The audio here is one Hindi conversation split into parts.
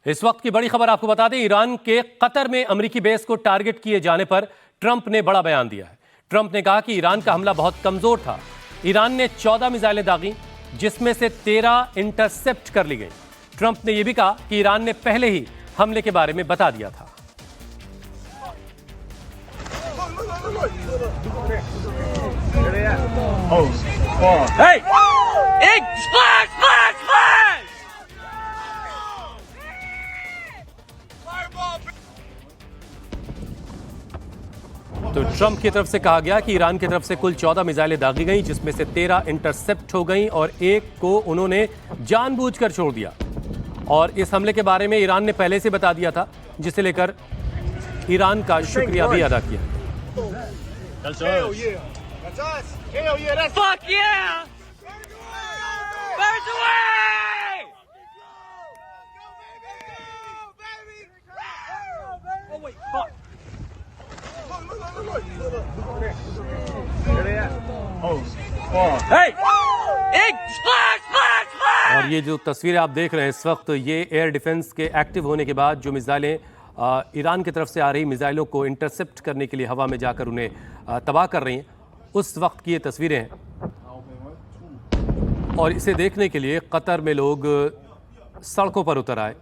इस वक्त की बड़ी खबर आपको बता दें, ईरान के कतर में अमेरिकी बेस को टारगेट किए जाने पर ट्रंप ने बड़ा बयान दिया है। ट्रंप ने कहा कि ईरान का हमला बहुत कमजोर था। ईरान ने 14 मिसाइलें दागी, जिसमें से 13 इंटरसेप्ट कर ली गई। ट्रंप ने यह भी कहा कि ईरान ने पहले ही हमले के बारे में बता दिया था। Hey! Splash! Splash! Splash! तो ट्रंप की तरफ से कहा गया कि ईरान की तरफ से कुल 14 मिसाइलें दागी गईं, जिसमें से 13 इंटरसेप्ट हो गईं और एक को उन्होंने जानबूझकर छोड़ दिया। और इस हमले के बारे में ईरान ने पहले से बता दिया था, जिसे लेकर ईरान का शुक्रिया भी अदा किया। Fuck yeah! Birds away! Oh wait, fuck! Hey! Splash! Splash! Splash! और ये जो तस्वीरें आप देख रहे हैं इस वक्त, ये एयर डिफेंस के एक्टिव होने के बाद जो मिसाइलें ईरान की तरफ से आ रही मिसाइलों को इंटरसेप्ट करने के लिए हवा में जाकर उन्हें तबाह कर रही हैं, उस वक्त की ये तस्वीरें हैं। और इसे देखने के लिए कतर में लोग सड़कों पर उतर आए।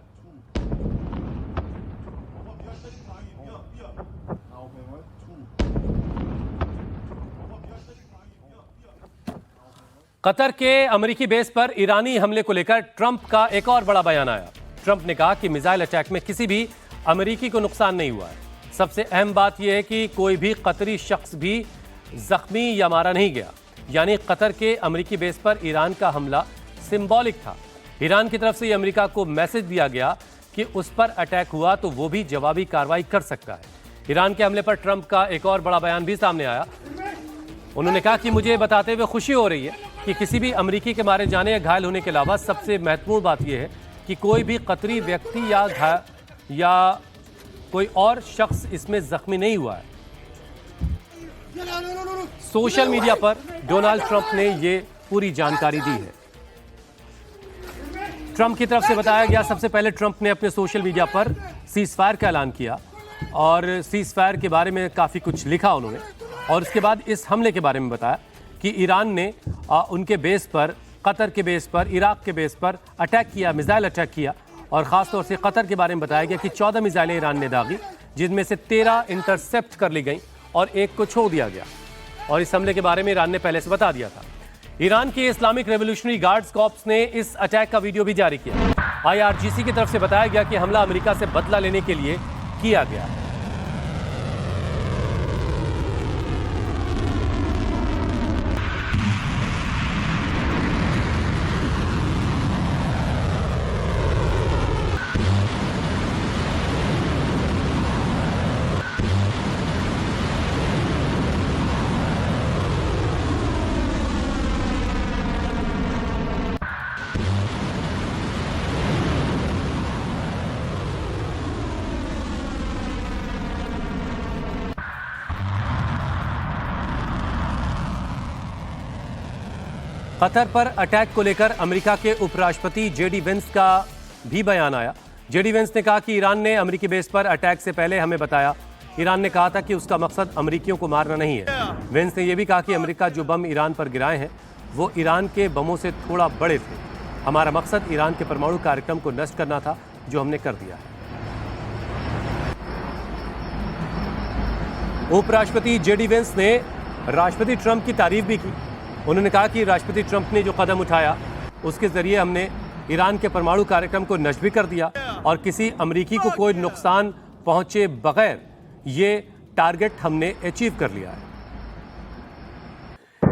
कतर के अमेरिकी बेस पर ईरानी हमले को लेकर ट्रंप का एक और बड़ा बयान आया। ट्रंप ने कहा कि मिसाइल अटैक में किसी भी अमेरिकी को नुकसान नहीं हुआ है। सबसे अहम बात यह है कि कोई भी कतरी शख्स भी जख्मी या मारा नहीं गया। यानी कतर के अमेरिकी बेस पर ईरान का हमला सिंबॉलिक था। ईरान की तरफ से यह अमेरिका को मैसेज दिया गया कि उस पर अटैक हुआ तो वो भी जवाबी कार्रवाई कर सकता है। ईरान के हमले पर ट्रंप का एक और बड़ा बयान भी सामने आया। उन्होंने कहा कि मुझे बताते हुए खुशी हो रही है कि किसी भी अमेरिकी के मारे जाने या घायल होने के अलावा सबसे महत्वपूर्ण बात यह है कि कोई भी कतरी व्यक्ति या कोई और शख्स इसमें जख्मी नहीं हुआ है। सोशल मीडिया पर डोनाल्ड ट्रंप ने यह पूरी जानकारी दी है। ट्रंप की तरफ से बताया गया, सबसे पहले ट्रंप ने अपने सोशल मीडिया पर सीज फायर का ऐलान किया और सीज फायर के बारे में काफ़ी कुछ लिखा उन्होंने। और उसके बाद इस हमले के बारे में बताया कि ईरान ने उनके बेस पर, कतर के बेस पर, इराक के बेस पर अटैक किया, मिसाइल अटैक किया। और ख़ासतौर से कतर के बारे में बताया गया कि 14 मिसाइलें ईरान ने दागी, जिनमें से 13 इंटरसेप्ट कर ली गई और एक को छोड़ दिया गया। और इस हमले के बारे में ईरान ने पहले से बता दिया था। ईरान के इस्लामिक रेवोल्यूशनरी गार्ड्स कॉर्प्स ने इस अटैक का वीडियो भी जारी किया। IRGC की तरफ से बताया गया कि हमला अमेरिका से बदला लेने के लिए किया गया है। कतर पर अटैक को लेकर अमेरिका के उपराष्ट्रपति जेडी वेंस का भी बयान आया। जेडी वेंस ने कहा कि ईरान ने अमेरिकी बेस पर अटैक से पहले हमें बताया। ईरान ने कहा था कि उसका मकसद अमेरिकियों को मारना नहीं है। वेंस ने यह भी कहा कि अमेरिका जो बम ईरान पर गिराए हैं वो ईरान के बमों से थोड़ा बड़े थे। हमारा मकसद ईरान के परमाणु कार्यक्रम को नष्ट करना था, जो हमने कर दिया है। उपराष्ट्रपति जेडी वेंस ने राष्ट्रपति ट्रंप की तारीफ भी की। उन्होंने कहा कि राष्ट्रपति ट्रंप ने जो कदम उठाया उसके जरिए हमने ईरान के परमाणु कार्यक्रम को नष्ट भी कर दिया और किसी अमेरिकी को कोई नुकसान पहुंचे बगैर ये टारगेट हमने अचीव कर लिया है।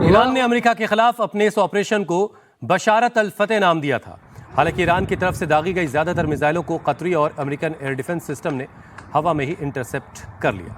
ईरान ने अमेरिका के खिलाफ अपने इस ऑपरेशन को बशारत अल फतेह नाम दिया था। हालांकि ईरान की तरफ से दागी गई ज्यादातर मिसाइलों को कतरी और अमेरिकन एयर डिफेंस सिस्टम ने हवा में ही इंटरसेप्ट कर लिया।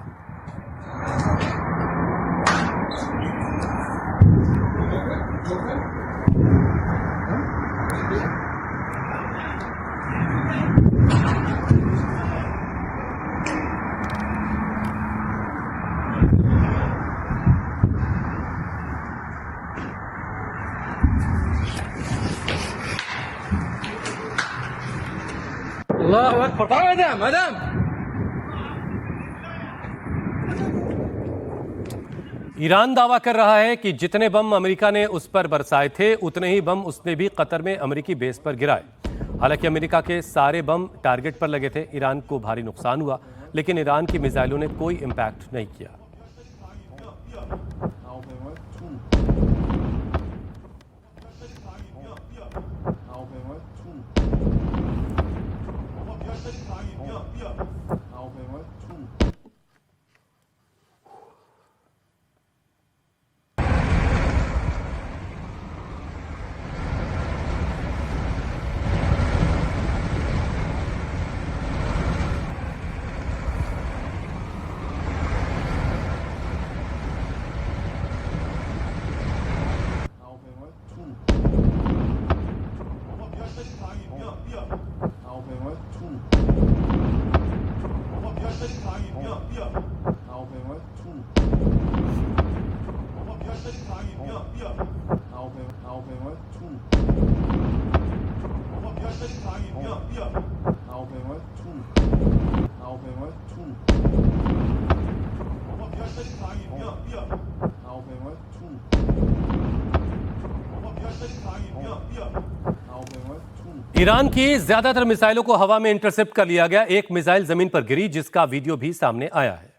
Allahu Akbar. Madam, madam. Iran दावा कर रहा है कि जितने बम अमेरिका ने उस पर बरसाए थे उतने ही बम उसने भी कतर में अमेरिकी बेस पर गिराए। हालांकि अमेरिका के सारे बम टारगेट पर लगे थे। ईरान को भारी नुकसान हुआ, लेकिन ईरान की मिसाइलों ने कोई इंपैक्ट नहीं किया। ईरान की ज्यादातर मिसाइलों को हवा में इंटरसेप्ट कर लिया गया। एक मिसाइल जमीन पर गिरी, जिसका वीडियो भी सामने आया है।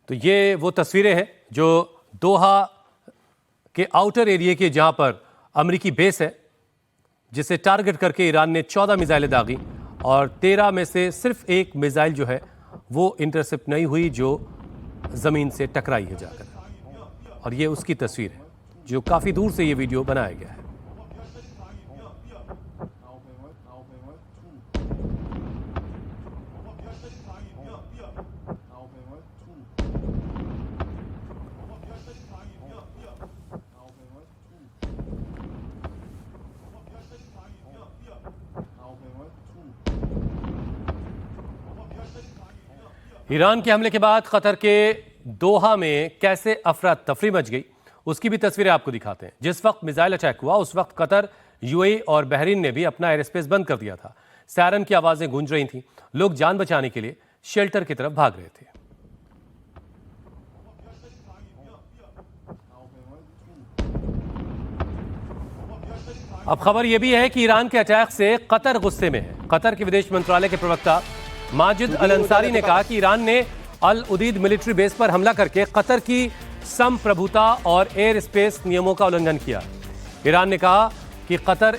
तो ये वो तस्वीरें हैं जो दोहा के आउटर एरिया के जहां पर अमेरिकी बेस है, जिसे टारगेट करके ईरान ने 14 मिसाइलें दागी और 13 में से सिर्फ एक मिसाइल जो है वो इंटरसेप्ट नहीं हुई, जो जमीन से टकराई है जाकर। और ये उसकी तस्वीर है जो काफी दूर से ये वीडियो बनाया गया है। ईरान के हमले के बाद कतर के दोहा में कैसे अफरा तफरी मच गई, उसकी भी तस्वीरें आपको दिखाते हैं। जिस वक्त मिसाइल अटैक हुआ उस वक्त कतर, यूएई और बहरीन ने भी अपना एयर स्पेस बंद कर दिया था। सायरन की आवाजें गूंज रही थीं। लोग जान बचाने के लिए शेल्टर की तरफ भाग रहे थे। अब खबर यह भी है कि ईरान के अटैक से कतर गुस्से में है। कतर के विदेश मंत्रालय के प्रवक्ता माजिद अल अंसारी ने कहा कि ईरान ने अल उदीद मिलिट्री बेस पर हमला करके कतर की संप्रभुता और एयर स्पेस नियमों का उल्लंघन किया। ईरान ने कहा कि कतर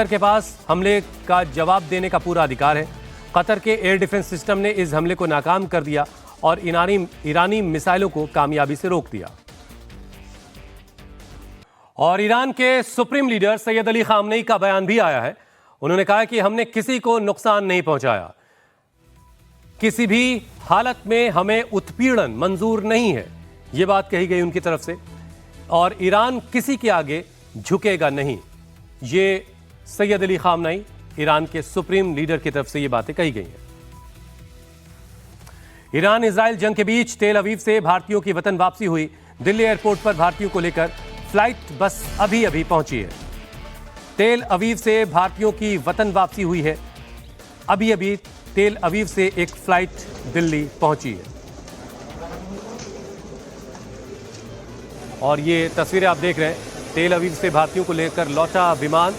के पास हमले का जवाब देने का पूरा अधिकार है। कतर के एयर डिफेंस सिस्टम ने इस हमले को नाकाम कर दिया और ईरानी मिसाइलों को कामयाबी से रोक दिया। और ईरान के supreme leader Syed Ali Khamenei का बयान भी आया है। उन्होंने कहा कि हमने किसी को नुकसान नहीं पहुंचाया, किसी भी हालत में हमें उत्पीड़न मंजूर नहीं है, यह बात कही गई उनकी तरफ से। और ईरान किसी के आगे झुकेगा नहीं, ये सैयद अली खामनेई ईरान के सुप्रीम लीडर की तरफ से ये बातें कही गई हैं। ईरान इजराइल जंग के बीच तेल अवीव से भारतीयों की वतन वापसी हुई। दिल्ली एयरपोर्ट पर भारतीयों को लेकर फ्लाइट बस अभी अभी पहुंची है। तेल अवीव से भारतीयों की वतन वापसी हुई है। अभी अभी तेल अवीव से एक फ्लाइट दिल्ली पहुंची है। और ये तस्वीरें आप देख रहे हैं, तेल अवीव से भारतीयों को लेकर लौटा विमान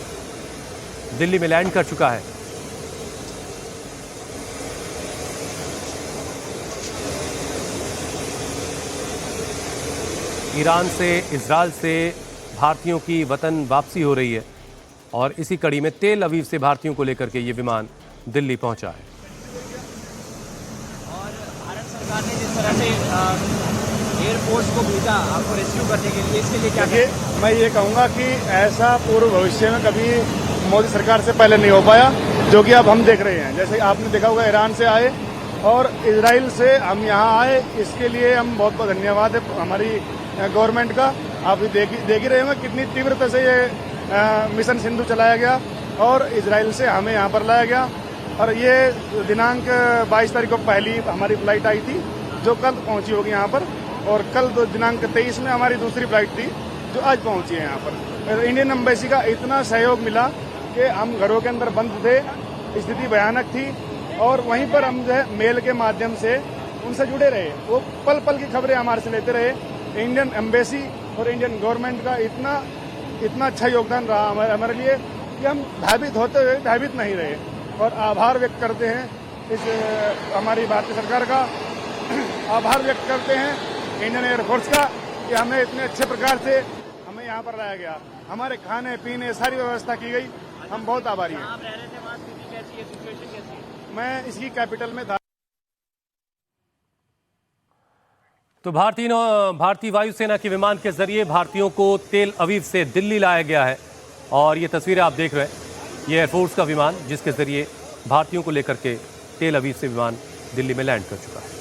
दिल्ली में लैंड कर चुका है। ईरान से, इजराइल से भारतीयों की वतन वापसी हो रही है और इसी कड़ी में तेल अवीव से भारतीयों को लेकर के ये विमान दिल्ली पहुंचा है। और भारत सरकार ने जिस तरह से एयरफोर्स को भेजा आपको रेस्क्यू करने के लिए, इसके लिए क्या देखिए, मैं ये कहूँगा कि ऐसा पूर्व भविष्य में कभी मोदी सरकार से पहले नहीं हो पाया, जो कि अब हम देख रहे हैं। जैसे आपने देखा होगा, ईरान से आए और इजराइल से हम यहाँ आए, इसके लिए हम बहुत बहुत धन्यवाद है हमारी गवर्नमेंट का। आप देख ही रहे होंगे कितनी तीव्रता से ये मिशन सिंधु चलाया गया और इजराइल से हमें यहाँ पर लाया गया। और ये दिनांक 22 तारीख को पहली हमारी फ्लाइट आई थी, जो कल पहुंची होगी यहाँ पर। और कल दिनांक 23 में हमारी दूसरी फ्लाइट थी, जो आज पहुंची है यहाँ पर। इंडियन एम्बेसी का इतना सहयोग मिला कि हम घरों के अंदर बंद थे, स्थिति भयानक थी, और वहीं पर हम जो है मेल के माध्यम से उनसे जुड़े रहे। वो पल पल की खबरें हमारे से लेते रहे। इंडियन एम्बेसी और इंडियन गवर्नमेंट का इतना अच्छा योगदान रहा हमारे लिए कि हम भयभीत होते हुए भयभीत नहीं रहे, और आभार व्यक्त करते हैं इस हमारी भारतीय सरकार का, आभार व्यक्त करते हैं इंडियन एयरफोर्स का कि हमें इतने अच्छे प्रकार से हमें यहाँ पर लाया गया, हमारे खाने पीने सारी व्यवस्था की गई। हम बहुत आभारी हैं। आप रह रहे थे, वहाँ स्थिति कैसी है, सिचुएशन कैसी है? मैं इसकी कैपिटल में था। तो भारतीय वायुसेना के विमान के जरिए भारतीयों को तेल अवीव से दिल्ली लाया गया है, और ये तस्वीरें आप देख रहे हैं। ये एयरफोर्स का विमान जिसके जरिए भारतीयों को लेकर के तेल अवीव से विमान दिल्ली में लैंड कर चुका है।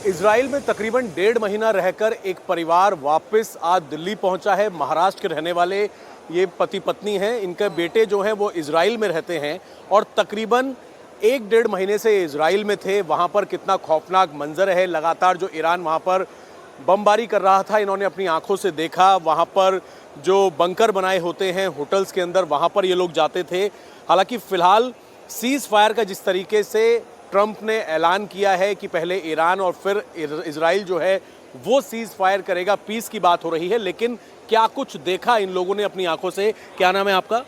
इजराइल में तकरीबन 1.5 महीना रहकर एक परिवार वापस आज दिल्ली पहुंचा है। महाराष्ट्र के रहने वाले ये पति पत्नी हैं, इनके बेटे जो हैं वो इजराइल में रहते हैं, और तकरीबन 1-1.5 महीने से इजराइल में थे। वहाँ पर कितना खौफनाक मंजर है, लगातार जो ईरान वहाँ पर बमबारी कर रहा था, इन्होंने अपनी आंखों से देखा। वहाँ पर जो बंकर बनाए होते हैं होटल्स के अंदर, वहाँ पर ये लोग जाते थे। हालांकि फ़िलहाल सीज़ फायर का जिस तरीके से ट्रंप ने ऐलान किया है कि पहले ईरान और फिर इजराइल जो है वो सीज़ फायर करेगा, पीस की बात हो रही है। लेकिन क्या कुछ देखा इन लोगों ने अपनी आंखों से? क्या नाम है आपका?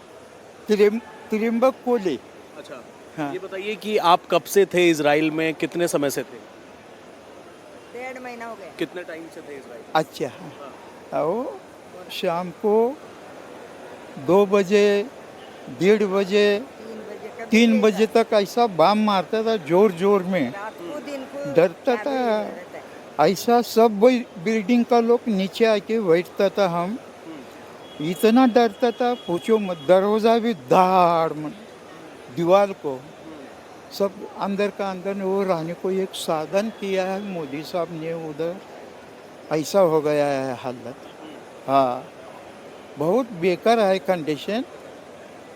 त्रिम्बक कोहली। अच्छा, हाँ। ये बताइए कि आप कब से थे इजराइल में, कितने समय से थे? 1.5 महीना हो गया। कितने टाइम से थे इजराइल? अच्छा, आओ शाम को 2 बजे, 1:30 बजे, 3 बजे तक ऐसा बम मारता था जोर जोर में, रात को दिन को डरता 4 था। बजे रहता है। ऐसा सब बिल्डिंग का लोग नीचे आके बैठता था, हम इतना डरता था पूछो मत। दरवाजा भी दाड़ में दीवार को सब अंदर का अंदर वो रहने को एक साधन किया है मोदी साहब ने उधर। ऐसा हो गया है हालत। हाँ, बहुत बेकार है कंडीशन।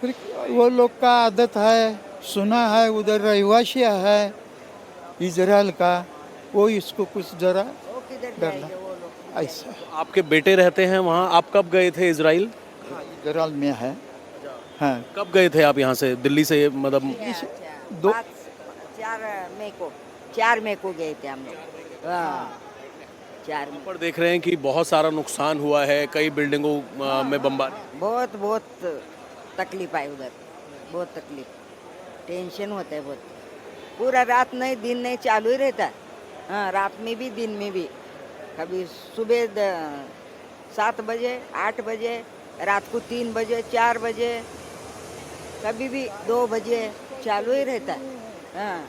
फिर वो लोग का आदत है, सुना है उधर रहवासी है इजराइल का, वो इसको कुछ जरा वो किधर डरना जाएंगे वो लोग? ऐसा। आपके बेटे रहते हैं वहाँ, आप कब गए थे इजराइल? इजराइल में है। हाँ, कब गए थे आप यहाँ से, दिल्ली से? मतलब अच्छा, दो- 4 मई को गए थे हम लोग। हाँ, 4 मई। पर देख रहे हैं कि बहुत सारा नुकसान हुआ है, कई बिल्डिंगों में बमबारी। बहुत तकलीफ आई उधर, बहुत तकलीफ, टेंशन होता है बहुत। पूरा रात नहीं दिन नहीं चालू ही रहता। हाँ, रात में भी दिन में भी। कभी सुबह 7 बजे, 8 बजे, रात को 3 बजे, 4 बजे, कभी भी 2 बजे चालू ही रहता है। हाँ,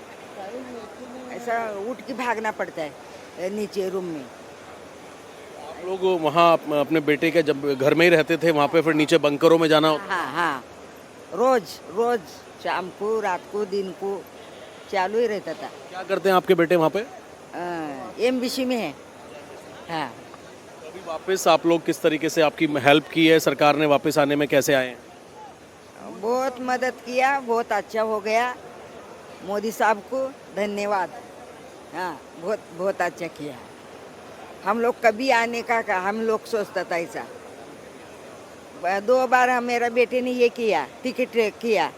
ऐसा उठ के भागना पड़ता है नीचे रूम में। आप लोग वहाँ अपने बेटे के जब घर में ही रहते थे, वहाँ पे फिर नीचे बंकरों में जाना? हाँ, रोज शाम को, रात को, दिन को चालू ही रहता था। क्या करते हैं आपके बेटे वहाँ पे? एमबीसी में है। हाँ, अभी वापस आप लोग किस तरीके से आपकी हेल्प की है सरकार ने, वापस आने में कैसे आए हैं? बहुत मदद किया, बहुत अच्छा हो गया। मोदी साहब को धन्यवाद। हाँ, बहुत अच्छा किया। हम लोग कभी आने का हम लोग सोचता था ऐसा। 2 बार मेरा बेटे ने ये किया, टिकट किया,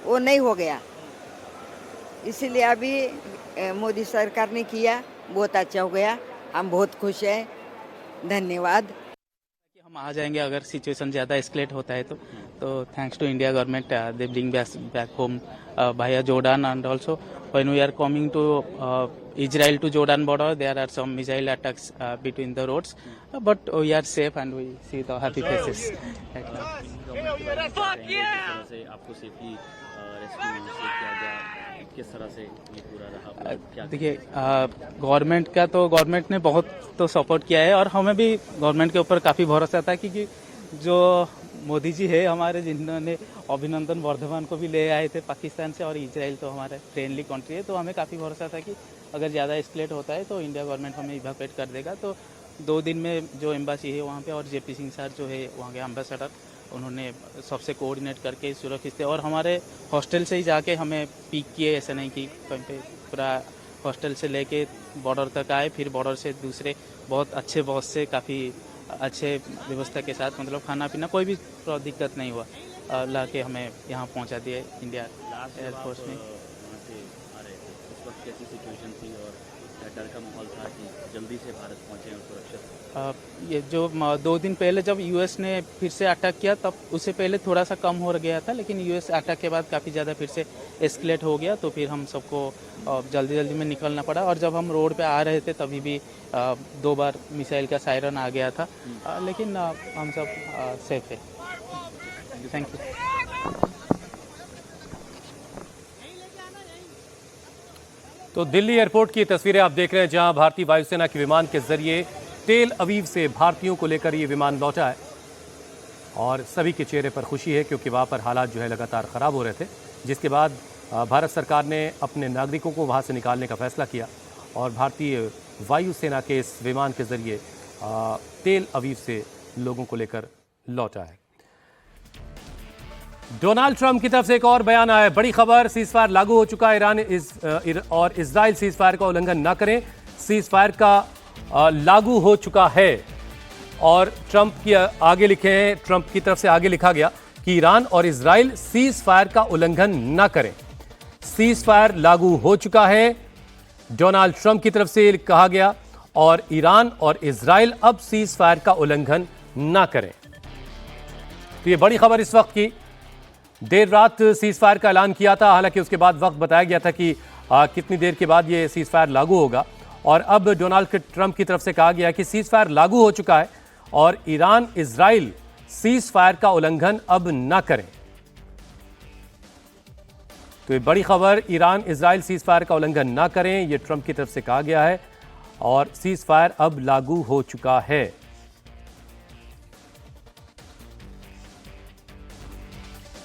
वो नहीं हो गया। इसलिए अभी मोदी सरकार ने किया, बहुत अच्छा हो गया। हम बहुत खुश हैं, धन्यवाद। हम आ जाएंगे अगर सिचुएशन ज़्यादा एस्केलेट होता है तो thanks to India government they bring back home via Jordan, and also when we are coming to Israel to Jordan border, there are some missile attacks between the roads, but we are safe and we see the happy faces. Fuck yeah! से आपको सेफली रेस्क्यू किया गया, किस तरह से ये पूरा रहा? क्या देखिए, गवर्नमेंट ने बहुत तो सपोर्ट किया है, और हमें भी गवर्नमेंट के ऊपर काफ़ी भरोसा था, क्योंकि जो मोदी जी है हमारे, जिन्होंने अभिनंदन वर्धमान को भी ले आए थे पाकिस्तान से, और इजराइल तो हमारे फ्रेंडली कंट्री है, तो हमें काफ़ी भरोसा था कि अगर ज़्यादा एस्केलेट होता है तो इंडिया गवर्नमेंट हमें इवैक्यूएट कर देगा। तो 2 दिन में जो एम्बासी है वहाँ पे, और जेपी सिंह सर जो है वहाँ के एम्बेसडर, उन्होंने सबसे कोऑर्डिनेट करके सुरक्षित से, और हमारे हॉस्टल से ही जाके हमें पिक किए। ऐसा नहीं कि कहीं पे, पूरा हॉस्टल से लेके बॉर्डर तक आए, फिर बॉर्डर से दूसरे बहुत अच्छे बॉस से काफ़ी अच्छे व्यवस्था के साथ, मतलब खाना पीना कोई भी दिक्कत नहीं हुआ, ला के हमें यहाँ पहुँचा दिए इंडिया एयरफोर्स में। वहाँ से आ रहे थे उस वक्त कैसी सिचुएशन थी और क्या डर का माहौल था कि जल्दी से भारत पहुँचे और सुरक्षित? ये जो 2 दिन पहले जब यूएस ने फिर से अटैक किया तब उससे पहले थोड़ा सा कम हो गया था, लेकिन यूएस अटैक के बाद काफ़ी ज़्यादा फिर से एस्केलेट हो गया, तो फिर हम सबको जल्दी में निकलना पड़ा। और जब हम रोड पे आ रहे थे तभी भी 2 बार मिसाइल का सायरन आ गया था, लेकिन हम सब सेफ है। Thank you. तो दिल्ली एयरपोर्ट की तस्वीरें आप देख रहे हैं, जहां भारतीय वायुसेना के विमान के जरिए तेल अवीव से भारतीयों को लेकर ये विमान लौटा है और सभी के चेहरे पर खुशी है, क्योंकि वहां पर हालात जो है लगातार ख़राब हो रहे थे, जिसके बाद भारत सरकार ने अपने नागरिकों को वहां से निकालने का फैसला किया और भारतीय वायुसेना के इस विमान के जरिए तेल अवीव से लोगों को लेकर लौटा है। डोनाल्ड ट्रंप की तरफ से एक और बयान आया है, बड़ी खबर, सीजफायर लागू हो चुका है, ईरान और इजराइल सीजफायर का उल्लंघन न करें, सीजफायर का लागू हो चुका है। और ट्रंप की आगे लिखे हैं, ट्रंप की तरफ से आगे लिखा गया कि ईरान और इजराइल सीजफायर का उल्लंघन न करें, सीजफायर लागू हो चुका है, डोनाल्ड ट्रंप की तरफ से कहा गया, और ईरान और इजराइल अब सीजफायर का उल्लंघन न करें। तो ये बड़ी खबर इस वक्त की, देर रात सीजफायर का ऐलान किया था, हालांकि उसके बाद वक्त बताया गया था कि कितनी देर के बाद ये सीजफायर लागू होगा, और अब डोनाल्ड ट्रंप की तरफ से कहा गया कि सीजफायर लागू हो चुका है और ईरान इजराइल सीजफायर का उल्लंघन अब न करें। तो ये बड़ी खबर, ईरान इजराइल सीजफायर का उल्लंघन न करें, ये ट्रंप की तरफ से कहा गया है और सीजफायर अब लागू हो चुका है।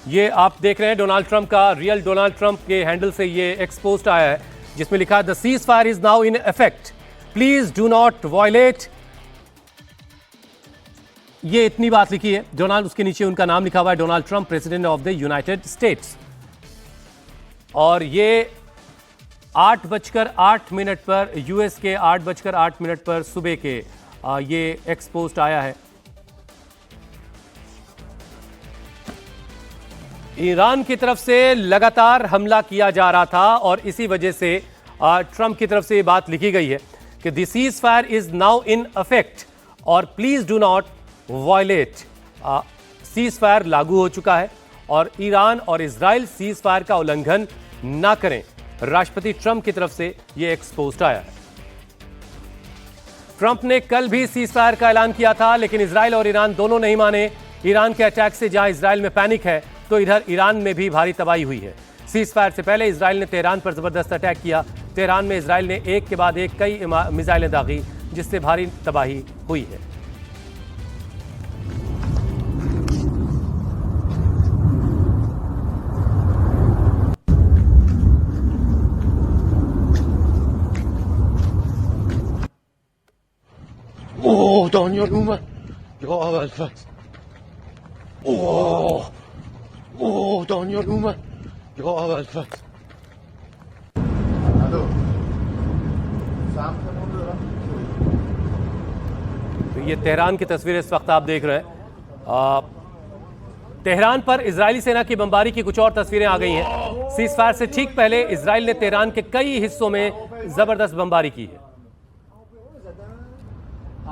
ये आप देख रहे हैं डोनाल्ड ट्रंप का, रियल डोनाल्ड ट्रंप के हैंडल से ये एक्सपोस्ट आया है, जिसमें लिखा है the cease fire is now in effect, please do not violate. ये इतनी बात लिखी है डोनाल्ड, उसके नीचे उनका नाम लिखा हुआ है, Donald Trump, president of the United states. और ये 8:08 पर, यूएस के 8:08 पर सुबह के ये एक्सपोस्ट आया है। ईरान की तरफ से लगातार हमला किया जा रहा था और इसी वजह से ट्रंप की तरफ से ये बात लिखी गई है कि the cease fire is now in effect और please do not violate. Ceasefire लागू हो चुका है और ईरान और इजराइल सीज फायर का उल्लंघन ना करें, राष्ट्रपति ट्रंप की तरफ से यह एक्सपोस्ट आया है। ट्रंप ने कल भी सीज फायर का ऐलान किया था, लेकिन इजराइल और ईरान दोनों नहीं माने। ईरान के अटैक से जहां इजराइल में पैनिक है, तो इधर ईरान में भी भारी तबाही हुई है। सीज फायर से पहले इजराइल ने तेहरान पर जबरदस्त अटैक किया। तेहरान में इजराइल ने एक के बाद एक कई मिसाइलें दागी, जिससे भारी तबाही हुई है। Oh, Daniel Ume. Ja, Belfast. Oh, Daniel Ume. Ja, Belfast. तो ये तेहरान की तस्वीर इस वक्त आप देख रहे हैं। तेहरान पर इजरायली सेना की बमबारी की कुछ और तस्वीरें आ गई हैं। सीज फायर से ठीक पहले इजराइल ने तेहरान के कई हिस्सों में जबरदस्त बमबारी की है।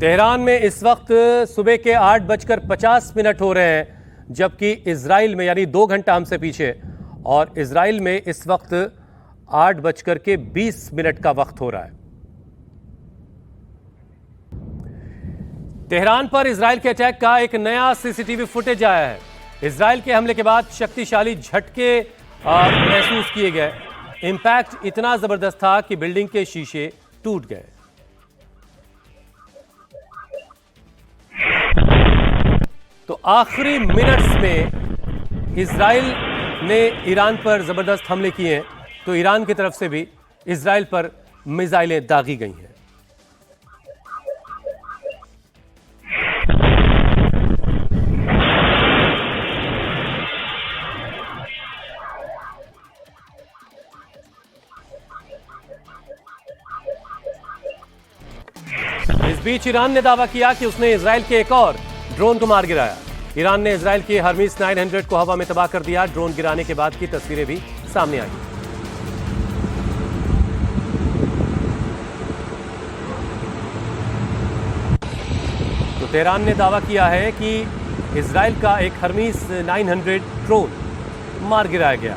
तेहरान में इस वक्त सुबह के 8:50 हो रहे हैं, जबकि इजराइल में यानी 2 घंटा हमसे पीछे, और इजराइल में इस वक्त 8:20 का वक्त हो रहा है। तेहरान पर इजराइल के अटैक का एक नया सीसीटीवी फुटेज आया है। इजराइल के हमले के बाद शक्तिशाली झटके महसूस किए गए। इंपैक्ट इतना जबरदस्त था कि बिल्डिंग के शीशे टूट गए। तो आखिरी मिनट्स में इजराइल ने ईरान पर जबरदस्त हमले किए हैं, तो ईरान की तरफ से भी इजराइल पर मिसाइलें दागी गई हैं। बीच ईरान ने दावा किया कि उसने इजराइल के एक और ड्रोन को मार गिराया। ईरान ने इजराइल के हर्मीस 900 को हवा में तबाह कर दिया। ड्रोन गिराने के बाद की तस्वीरें भी सामने आई। तो तेहरान ने दावा किया है कि इजराइल का एक हर्मीस 900 ड्रोन मार गिराया गया।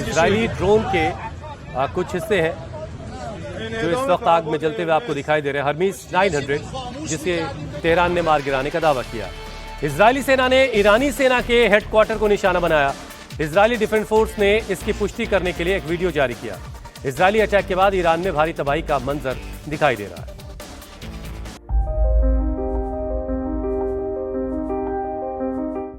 इजरायली ड्रोन के कुछ हिस्से हैं जो इस वक्त आग में जलते हुए आपको दिखाई दे रहे हैं। हर्मीस 900 जिसे तेहरान ने मार गिराने का दावा किया। इजरायली सेना ने ईरानी सेना के हेडक्वार्टर को निशाना बनाया। इजरायली डिफेंस फोर्स ने इसकी पुष्टि करने के लिए एक वीडियो जारी किया। इजरायली अटैक के बाद ईरान में भारी तबाही का मंजर दिखाई दे रहा है।